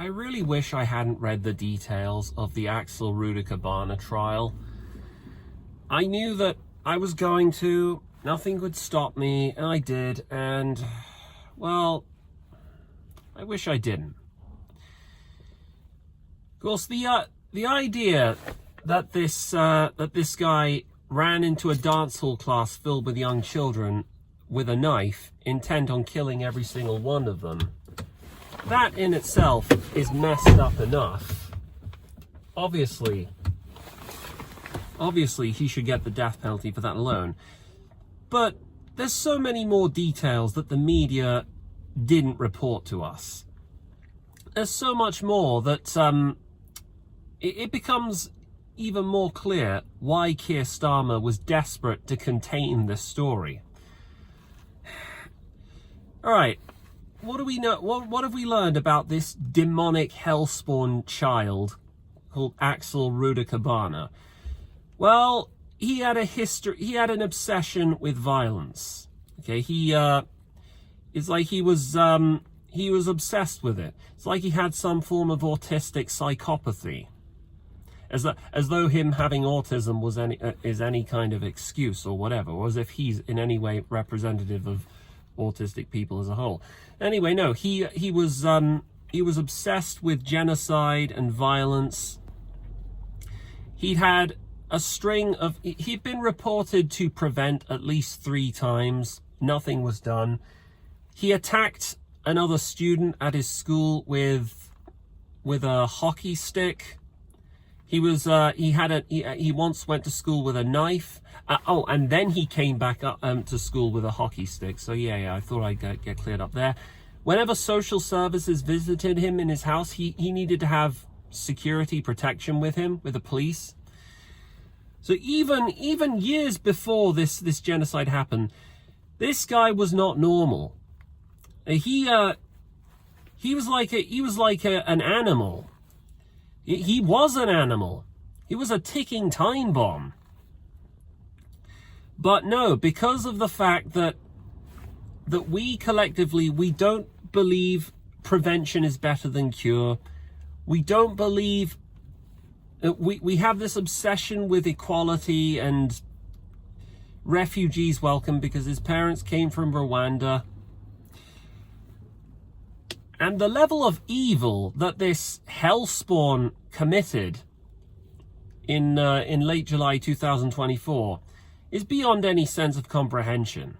I really wish I hadn't read the details of the Axel Rudakabana trial. I knew that I was going to, nothing would stop me, and I did, and, well, I wish I didn't. Of course, the idea that this guy ran into a dance hall class filled with young children with a knife, intent on killing every single one of them, that in itself is messed up enough. Obviously he should get the death penalty for that alone. But there's so many more details that the media didn't report to us. There's so much more that it becomes even more clear why Keir Starmer was desperate to contain this story. All right, what do we know? What have we learned about this demonic hellspawn child called Axel Rudakabana? Well, he had a history. He had an obsession with violence. Okay, it's like he was obsessed with it. It's like he had some form of autistic psychopathy, as though him having autism was any kind of excuse or whatever, or as if he's in any way representative of autistic people as a whole. Anyway, no, he was obsessed with genocide and violence. He'd been reported to prevent at least 3 times. Nothing was done. He attacked another student at his school with a hockey stick. He once went to school with a knife. And then he came back up to school with a hockey stick. So yeah, I thought I'd get cleared up there. Whenever social services visited him in his house, he needed to have security protection with him, with the police. So even years before this genocide happened, this guy was not normal. He was like an animal. He was an animal. He was a ticking time bomb. But no, because of the fact that we collectively, we don't believe prevention is better than cure. We don't believe, we have this obsession with equality and refugees welcome because his parents came from Rwanda. And the level of evil that this hellspawn committed in late July 2024 is beyond any sense of comprehension.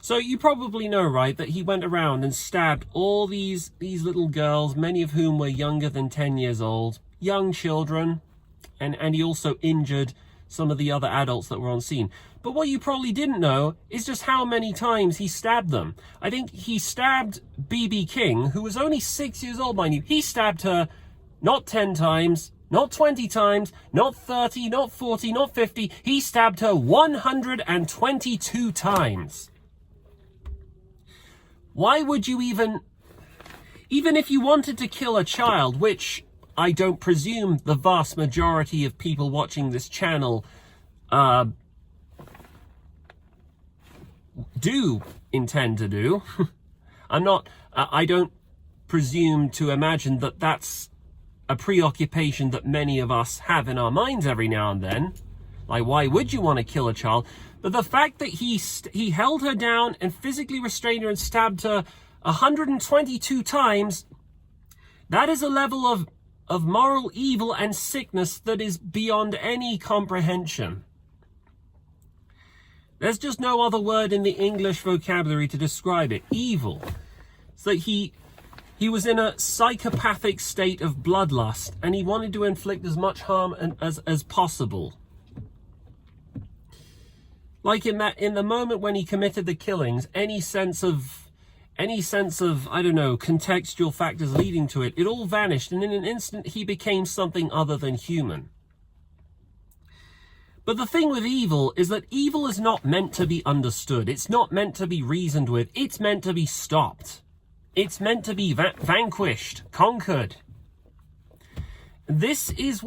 So you probably know, right, that he went around and stabbed all these little girls, many of whom were younger than 10 years old, young children, and he also injured some of the other adults that were on scene. But what you probably didn't know is just how many times he stabbed them. I think he stabbed B.B. King, who was only 6 years old, mind you. He stabbed her not 10 times, not 20 times, not 30, not 40, not 50. He stabbed her 122 times. Why would you even if you wanted to kill a child, which I don't presume the vast majority of people watching this channel do intend to do. I don't presume to imagine that that's a preoccupation that many of us have in our minds every now and then. Like, why would you want to kill a child? But the fact that he held her down and physically restrained her and stabbed her 122 times, that is a level of moral evil and sickness that is beyond any comprehension. There's just no other word in the English vocabulary to describe it. Evil. So he was in a psychopathic state of bloodlust, and he wanted to inflict as much harm as possible. Like in the moment when he committed the killings, any sense of, I don't know, contextual factors leading to it all vanished, and in an instant he became something other than human. But the thing with evil is that evil is not meant to be understood. It's not meant to be reasoned with. It's meant to be stopped. It's meant to be vanquished, conquered. This is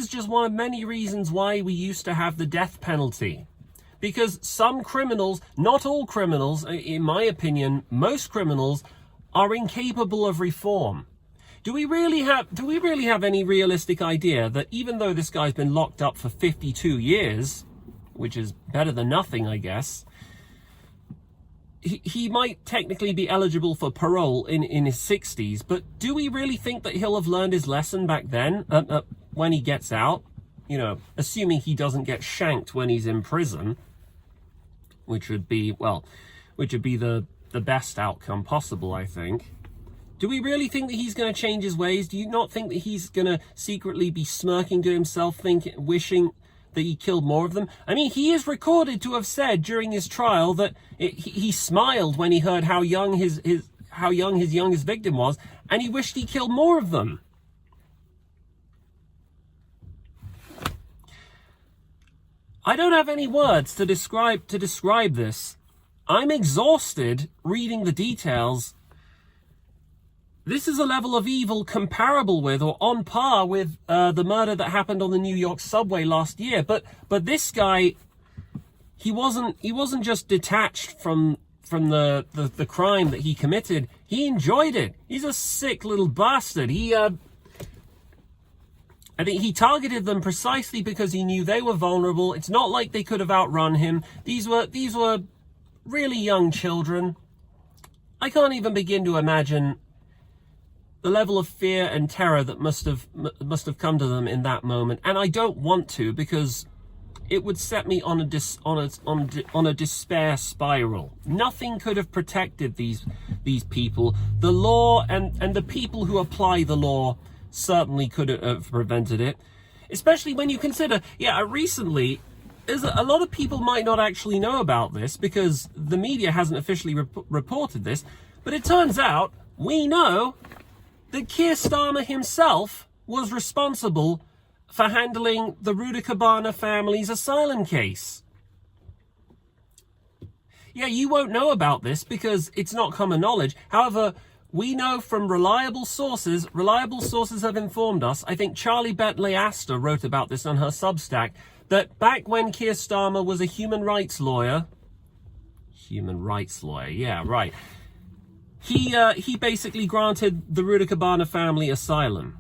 just one of many reasons why we used to have the death penalty. Because some criminals, not all criminals, in my opinion, most criminals are incapable of reform. Do we really have any realistic idea that even though this guy's been locked up for 52 years, which is better than nothing, I guess, he might technically be eligible for parole in his 60s, but do we really think that he'll have learned his lesson back then, when he gets out? You know, assuming he doesn't get shanked when he's in prison, which would be the best outcome possible, I think. Do we really think that he's going to change his ways? Do you not think that he's going to secretly be smirking to himself, wishing that he killed more of them? I mean, he is recorded to have said during his trial that he smiled when he heard how young his youngest victim was, and he wished he killed more of them. I don't have any words to describe this. I'm exhausted reading the details. This is a level of evil comparable with or on par with the murder that happened on the New York subway last year. But this guy, he wasn't just detached from the crime that he committed. He enjoyed it. He's a sick little bastard. I think he targeted them precisely because he knew they were vulnerable. It's not like they could have outrun him. These were really young children. I can't even begin to imagine the level of fear and terror that must have come to them in that moment. And I don't want to, because it would set me on a despair spiral. Nothing could have protected these people. The law and the people who apply the law certainly could have prevented it. Especially when you consider, recently, a lot of people might not actually know about this because the media hasn't officially reported this, but it turns out we know that Keir Starmer himself was responsible for handling the Rudakabana family's asylum case. Yeah, you won't know about this because it's not common knowledge. However, we know from reliable sources have informed us, I think Charlie Bentley Astor wrote about this on her Substack, that back when Keir Starmer was a human rights lawyer, yeah, right, he basically granted the Rudakabana family asylum.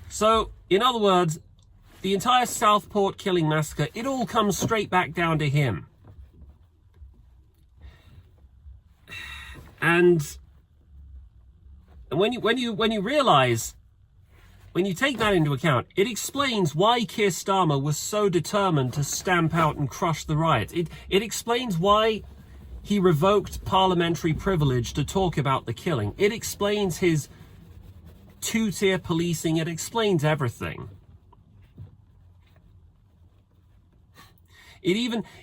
So, in other words, the entire Southport killing massacre, it all comes straight back down to him. And when you realize, when you take that into account, it explains why Keir Starmer was so determined to stamp out and crush the riots. It explains why he revoked parliamentary privilege to talk about the killing. It explains his two-tier policing. It explains everything. It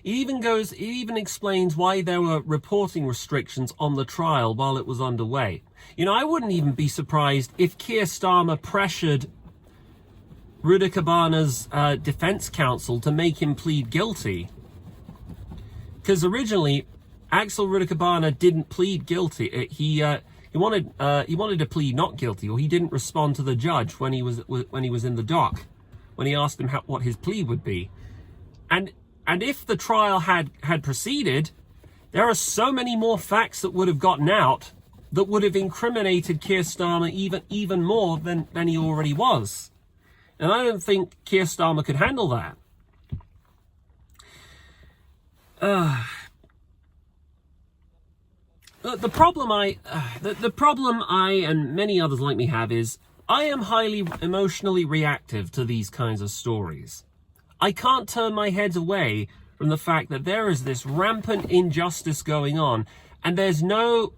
even explains why there were reporting restrictions on the trial while it was underway. You know, I wouldn't even be surprised if Keir Starmer pressured Rudakabana's defense counsel to make him plead guilty. Because originally, Axel Rudakabana didn't plead guilty. He wanted to plead not guilty, or he didn't respond to the judge when he was in the dock, when he asked him what his plea would be. And if the trial had proceeded, there are so many more facts that would have gotten out that would have incriminated Keir Starmer even more than he already was. And I don't think Keir Starmer could handle that. The problem I and many others like me have is I am highly emotionally reactive to these kinds of stories. I can't turn my head away from the fact that there is this rampant injustice going on, and there's no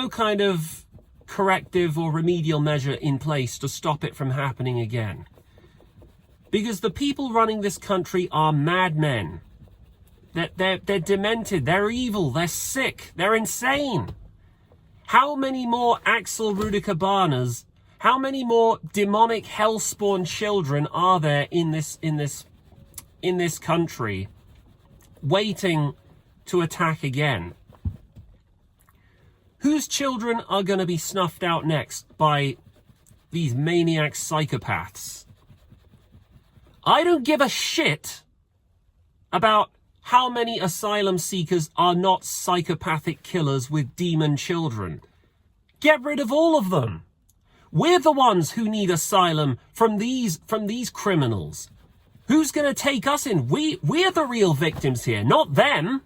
kind of corrective or remedial measure in place to stop it from happening again. Because the people running this country are madmen. They're demented, they're evil, they're sick, they're insane. How many more Axel Rudakabanas, how many more demonic hellspawn children are there in this country waiting to attack again? Whose children are going to be snuffed out next by these maniac psychopaths? I don't give a shit about how many asylum seekers are not psychopathic killers with demon children. Get rid of all of them. We're the ones who need asylum from these criminals. Who's going to take us in? We're the real victims here, not them.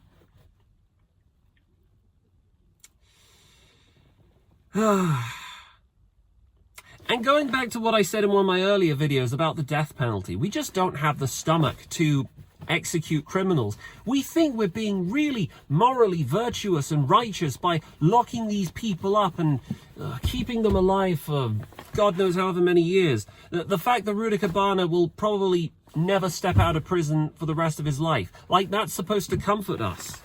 And going back to what I said in one of my earlier videos about the death penalty, we just don't have the stomach to execute criminals. We think we're being really morally virtuous and righteous by locking these people up and keeping them alive for God knows however many years. The fact that Rudy Cabana will probably never step out of prison for the rest of his life, like that's supposed to comfort us.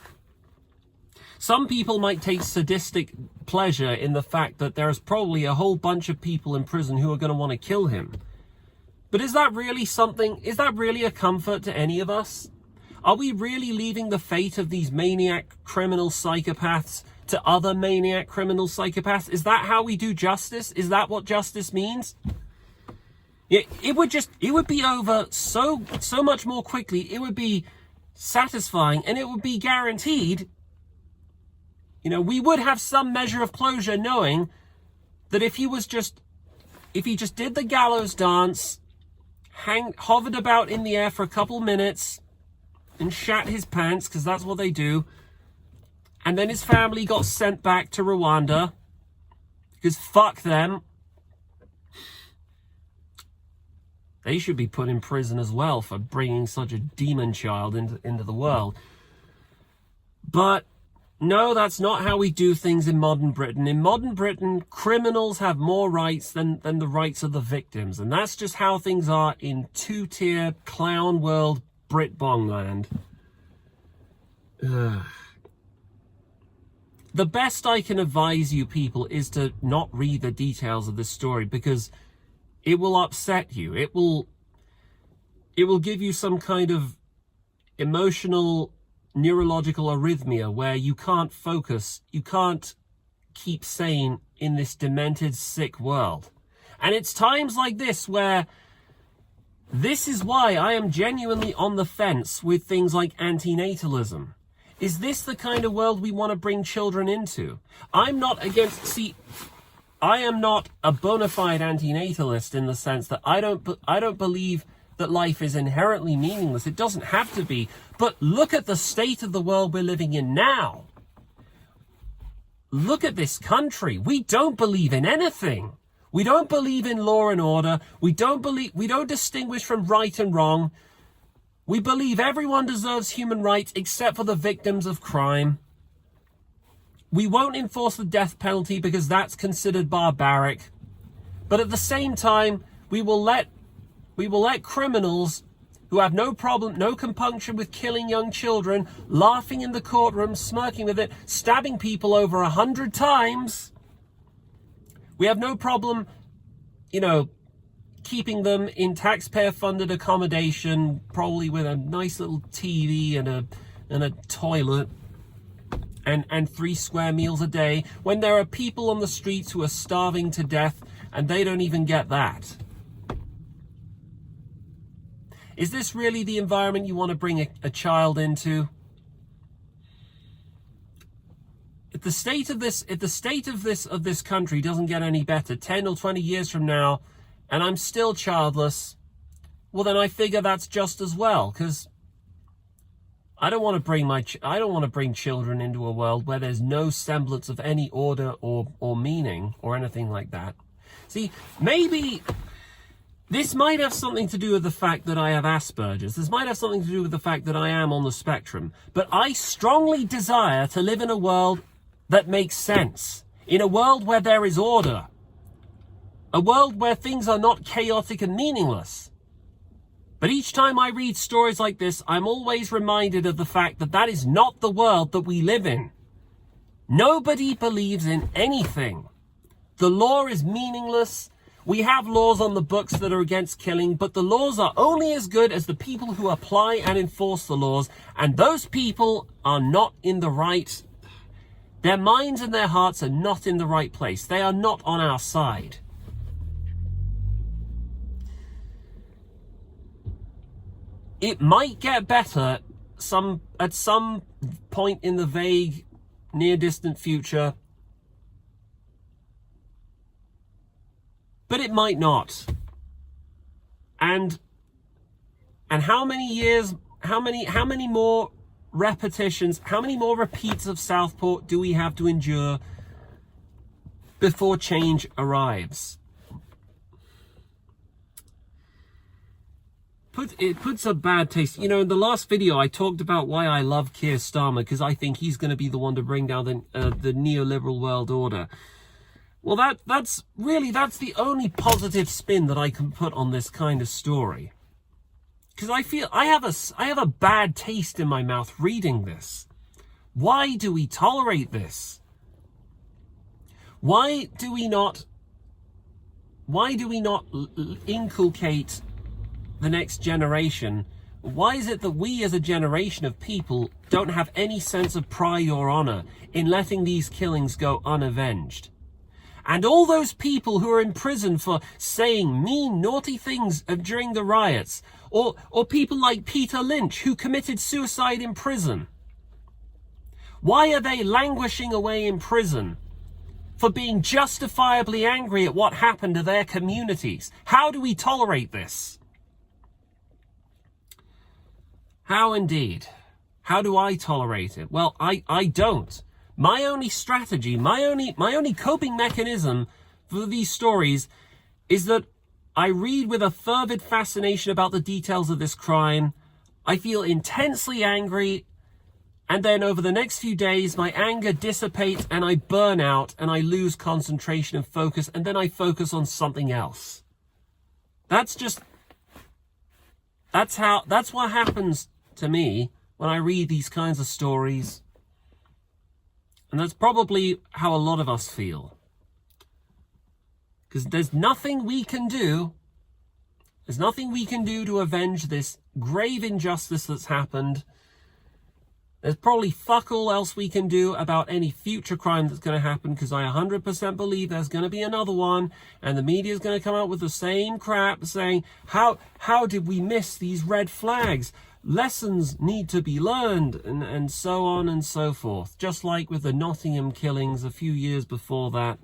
Some people might take sadistic pleasure in the fact that there's probably a whole bunch of people in prison who are going to want to kill him. But is that really something? Is that really a comfort to any of us? Are we really leaving the fate of these maniac criminal psychopaths to other maniac criminal psychopaths? Is that how we do justice? Is that what justice means? It would be over so much more quickly. It would be satisfying and it would be guaranteed. You know, we would have some measure of closure knowing that if he just did the gallows dance, hovered about in the air for a couple minutes and shat his pants, because that's what they do, and then his family got sent back to Rwanda, because fuck them. They should be put in prison as well for bringing such a demon child into the world. But no, that's not how we do things in modern Britain. In modern Britain, criminals have more rights than the rights of the victims. And that's just how things are in two-tier clown world Brit Bongland. The best I can advise you people is to not read the details of this story, because it will upset you. It will give you some kind of emotional neurological arrhythmia where you can't focus, you can't keep sane in this demented, sick world. And it's times like this where this is why I am genuinely on the fence with things like antinatalism. Is this the kind of world we want to bring children into? I'm not against, I am not a bona fide antinatalist in the sense that I don't believe that life is inherently meaningless. It doesn't have to be. But look at the state of the world we're living in now. Look at this country. We don't believe in anything. We don't believe in law and order. We don't distinguish from right and wrong. We believe everyone deserves human rights except for the victims of crime. We won't enforce the death penalty because that's considered barbaric. But at the same time, we will let criminals who have no problem, no compunction with killing young children, laughing in the courtroom, smirking with it, stabbing people over 100 times. We have no problem, keeping them in taxpayer-funded accommodation, probably with a nice little TV and a toilet and 3 square meals a day, when there are people on the streets who are starving to death and they don't even get that. Is this really the environment you want to bring a child into? If the state of this country doesn't get any better 10 or 20 years from now, and I'm still childless, well then I figure that's just as well, because I don't want to bring children into a world where there's no semblance of any order or meaning or anything like that. See, maybe this might have something to do with the fact that I have Asperger's. This might have something to do with the fact that I am on the spectrum. But I strongly desire to live in a world that makes sense. In a world where there is order. A world where things are not chaotic and meaningless. But each time I read stories like this, I'm always reminded of the fact that that is not the world that we live in. Nobody believes in anything. The law is meaningless. We have laws on the books that are against killing, but the laws are only as good as the people who apply and enforce the laws, and those people are not in the right. Their minds and their hearts are not in the right place. They are not on our side. It might get better at some point in the vague, near-distant future. but it might not. And how many years, how many more repetitions, how many more repeats of Southport do we have to endure before change arrives? It puts a bad taste. You know, in the last video, I talked about why I love Keir Starmer, because I think he's going to be the one to bring down the neoliberal world order. Well, that's the only positive spin that I can put on this kind of story. Because I feel I have a bad taste in my mouth reading this. Why do we tolerate this? Why do we not inculcate the next generation? Why is it that we as a generation of people don't have any sense of pride or honor in letting these killings go unavenged? And all those people who are in prison for saying mean, naughty things during the riots, or people like Peter Lynch who committed suicide in prison, why are they languishing away in prison for being justifiably angry at what happened to their communities? How do we tolerate this? How indeed? How do I tolerate it? Well, I don't. My only strategy, my only coping mechanism for these stories is that I read with a fervid fascination about the details of this crime. I feel intensely angry, and then over the next few days, my anger dissipates and I burn out and I lose concentration and focus, and then I focus on something else. That's what happens to me when I read these kinds of stories. And that's probably how a lot of us feel. Because there's nothing we can do. There's nothing we can do to avenge this grave injustice that's happened. There's probably fuck all else we can do about any future crime that's going to happen, because I 100% believe there's going to be another one, and the media is going to come out with the same crap saying, how did we miss these red flags? Lessons need to be learned, and so on and so forth. Just like with the Nottingham killings a few years before that,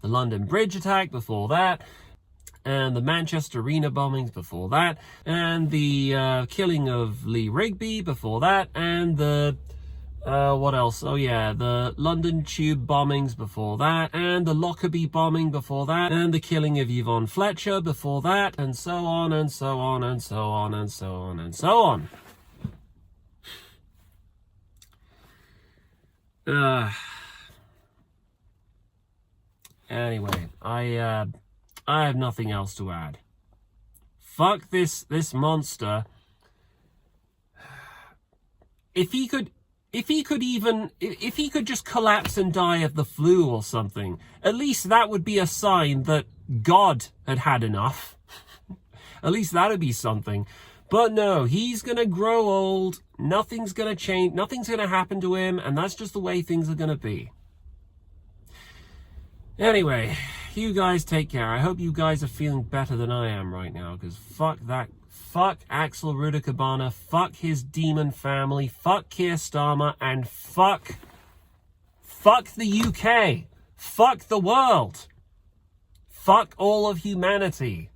the London Bridge attack before that, and the Manchester Arena bombings before that, and the killing of Lee Rigby before that, and the what else? Oh yeah, the London Tube bombings before that, and the Lockerbie bombing before that, and the killing of Yvonne Fletcher before that, and so on and so on and so on and so on and so on. Anyway, I have nothing else to add. Fuck this monster. If he could just collapse and die of the flu or something, at least that would be a sign that God had had enough. At least that would be something. But no, he's going to grow old. Nothing's going to change. Nothing's going to happen to him. And that's just the way things are going to be. Anyway, you guys take care. I hope you guys are feeling better than I am right now, because fuck that. Fuck Axel Rudakabana, fuck his demon family, fuck Keir Starmer, and fuck the UK. Fuck the world. Fuck all of humanity.